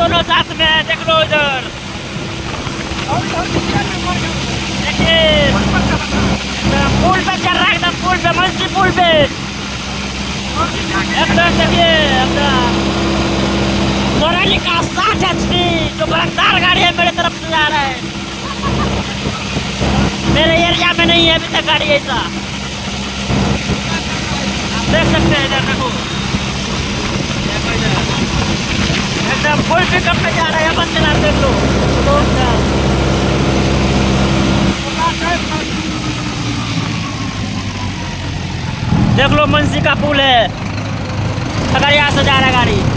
दोनों साथ में है, देख लो इधर। देखिए पुल पे चल रहा है, एकदम पुल पे, मंसी पुल पे एकदम। देखिए एकदम सोनालिका 60 HP जो बरकदार गाड़ी है, मेरे तरफ से जा रहा है। मेरे एरिया में नहीं है अभी तक गाड़ी ऐसा, आप देख सकते हैं। इधर देखो एकदम फुल पिकअप में जा रहा है, बंद चला देख लो। देख लो मंसी का पुल है, अगर यहाँ से जा रहा है गाड़ी।